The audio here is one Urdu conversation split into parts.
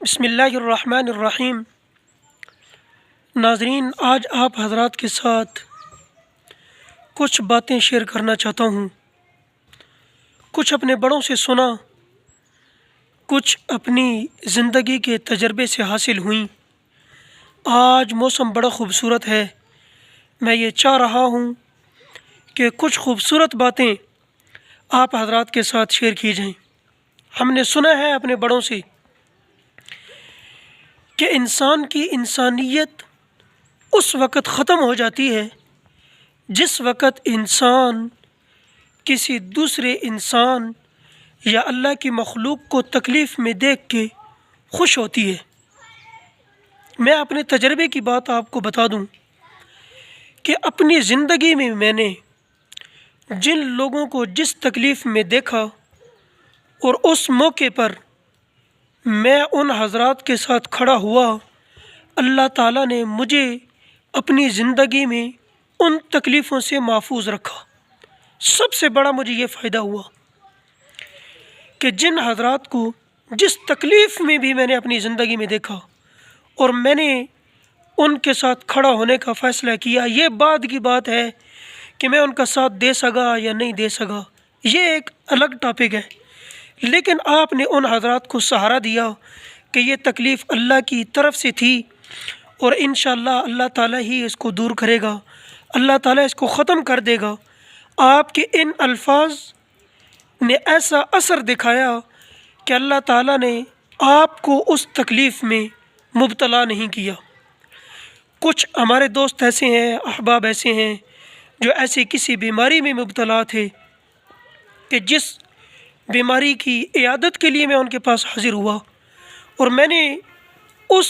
بسم اللہ الرحمن الرحیم۔ ناظرین، آج آپ حضرات کے ساتھ کچھ باتیں شیئر کرنا چاہتا ہوں۔ کچھ اپنے بڑوں سے سنا، کچھ اپنی زندگی کے تجربے سے حاصل ہوئیں۔ آج موسم بڑا خوبصورت ہے، میں یہ چاہ رہا ہوں کہ کچھ خوبصورت باتیں آپ حضرات کے ساتھ شیئر کی جائیں۔ ہم نے سنا ہے اپنے بڑوں سے کہ انسان کی انسانیت اس وقت ختم ہو جاتی ہے جس وقت انسان کسی دوسرے انسان یا اللہ کی مخلوق کو تکلیف میں دیکھ کے خوش ہوتی ہے۔ میں اپنے تجربے کی بات آپ کو بتا دوں کہ اپنی زندگی میں نے جن لوگوں کو جس تکلیف میں دیکھا اور اس موقع پر میں ان حضرات کے ساتھ کھڑا ہوا، اللہ تعالیٰ نے مجھے اپنی زندگی میں ان تکلیفوں سے محفوظ رکھا۔ سب سے بڑا مجھے یہ فائدہ ہوا کہ جن حضرات کو جس تکلیف میں بھی میں نے اپنی زندگی میں دیکھا اور میں نے ان کے ساتھ کھڑا ہونے کا فیصلہ کیا، یہ بعد کی بات ہے کہ میں ان کا ساتھ دے سکا یا نہیں دے سکا، یہ ایک الگ ٹاپک ہے، لیکن آپ نے ان حضرات کو سہارا دیا کہ یہ تکلیف اللہ کی طرف سے تھی اور انشاءاللہ اللہ تعالیٰ ہی اس کو دور کرے گا، اللہ تعالیٰ اس کو ختم کر دے گا۔ آپ کے ان الفاظ نے ایسا اثر دکھایا کہ اللہ تعالیٰ نے آپ کو اس تکلیف میں مبتلا نہیں کیا۔ کچھ ہمارے دوست ایسے ہیں، احباب ایسے ہیں جو ایسی کسی بیماری میں مبتلا تھے کہ جس بیماری کی عیادت کے لیے میں ان کے پاس حاضر ہوا اور میں نے اس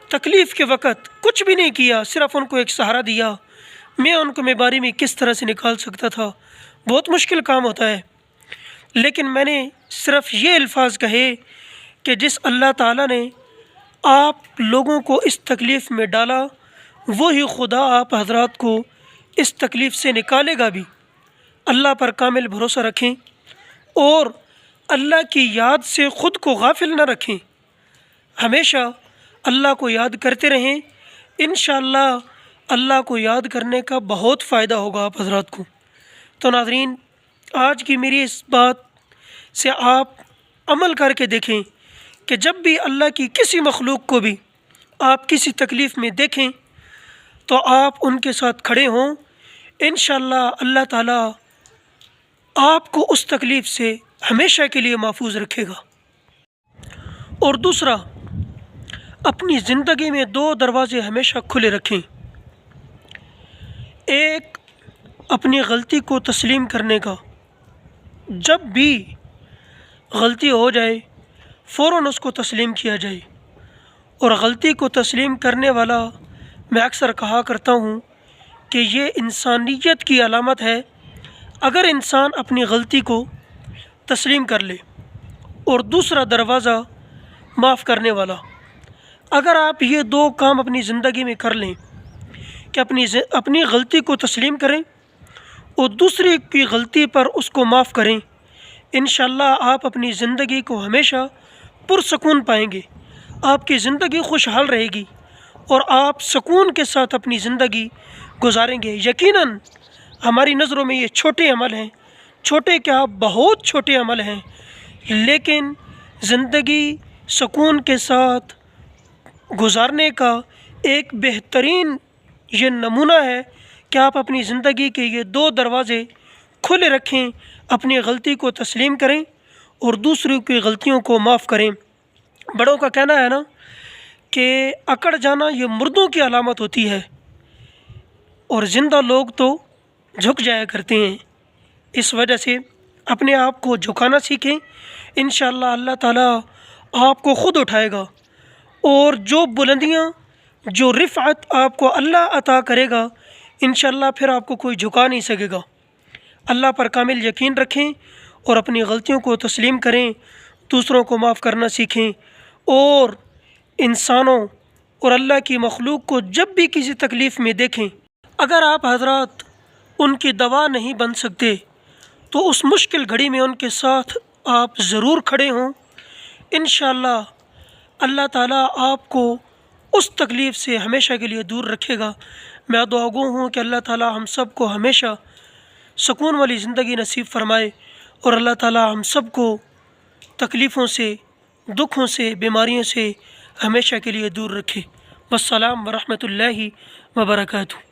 تکلیف کے وقت کچھ بھی نہیں کیا، صرف ان کو ایک سہارا دیا۔ میں ان کو بیماری میں کس طرح سے نکال سکتا تھا، بہت مشکل کام ہوتا ہے، لیکن میں نے صرف یہ الفاظ کہے کہ جس اللہ تعالیٰ نے آپ لوگوں کو اس تکلیف میں ڈالا، وہی خدا آپ حضرات کو اس تکلیف سے نکالے گا بھی۔ اللہ پر کامل بھروسہ رکھیں اور اللہ کی یاد سے خود کو غافل نہ رکھیں، ہمیشہ اللہ کو یاد کرتے رہیں۔ انشاءاللہ اللہ کو یاد کرنے کا بہت فائدہ ہوگا آپ حضرات کو۔ تو ناظرین، آج کی میری اس بات سے آپ عمل کر کے دیکھیں کہ جب بھی اللہ کی کسی مخلوق کو بھی آپ کسی تکلیف میں دیکھیں تو آپ ان کے ساتھ کھڑے ہوں، انشاءاللہ اللہ تعالیٰ آپ کو اس تکلیف سے ہمیشہ کے لیے محفوظ رکھے گا۔ اور دوسرا، اپنی زندگی میں دو دروازے ہمیشہ کھلے رکھیں۔ ایک، اپنی غلطی کو تسلیم کرنے کا، جب بھی غلطی ہو جائے فوراً اس کو تسلیم کیا جائے، اور غلطی کو تسلیم کرنے والا میں اکثر کہا کرتا ہوں کہ یہ انسانیت کی علامت ہے۔ اگر انسان اپنی غلطی کو تسلیم کر لے، اور دوسرا دروازہ معاف کرنے والا، اگر آپ یہ دو کام اپنی زندگی میں کر لیں کہ اپنی غلطی کو تسلیم کریں اور دوسرے کی غلطی پر اس کو معاف کریں، انشاءاللہ آپ اپنی زندگی کو ہمیشہ پرسکون پائیں گے، آپ کی زندگی خوشحال رہے گی اور آپ سکون کے ساتھ اپنی زندگی گزاریں گے۔ یقیناً ہماری نظروں میں یہ چھوٹے عمل ہیں، چھوٹے کیا بہت چھوٹے عمل ہیں، لیکن زندگی سکون کے ساتھ گزارنے کا ایک بہترین یہ نمونہ ہے کہ آپ اپنی زندگی کے یہ دو دروازے کھلے رکھیں، اپنی غلطی کو تسلیم کریں اور دوسروں کی غلطیوں کو معاف کریں۔ بڑوں کا کہنا ہے نا کہ اکڑ جانا یہ مردوں کی علامت ہوتی ہے اور زندہ لوگ تو جھک جایا کرتے ہیں۔ اس وجہ سے اپنے آپ کو جھکانا سیکھیں، انشاءاللہ اللہ تعالیٰ آپ کو خود اٹھائے گا، اور جو بلندیاں، جو رفعت آپ کو اللہ عطا کرے گا، انشاءاللہ پھر آپ کو کوئی جھکا نہیں سکے گا۔ اللہ پر کامل یقین رکھیں اور اپنی غلطیوں کو تسلیم کریں، دوسروں کو معاف کرنا سیکھیں، اور انسانوں اور اللہ کی مخلوق کو جب بھی کسی تکلیف میں دیکھیں، اگر آپ حضرات ان کی دوا نہیں بن سکتے تو اس مشکل گھڑی میں ان کے ساتھ آپ ضرور کھڑے ہوں۔ انشاءاللہ اللہ تعالیٰ آپ کو اس تکلیف سے ہمیشہ کے لیے دور رکھے گا۔ میں دعا گو ہوں کہ اللہ تعالیٰ ہم سب کو ہمیشہ سکون والی زندگی نصیب فرمائے، اور اللہ تعالیٰ ہم سب کو تکلیفوں سے، دکھوں سے، بیماریوں سے ہمیشہ کے لیے دور رکھے۔ والسلام ورحمۃ اللہ وبرکاتہ۔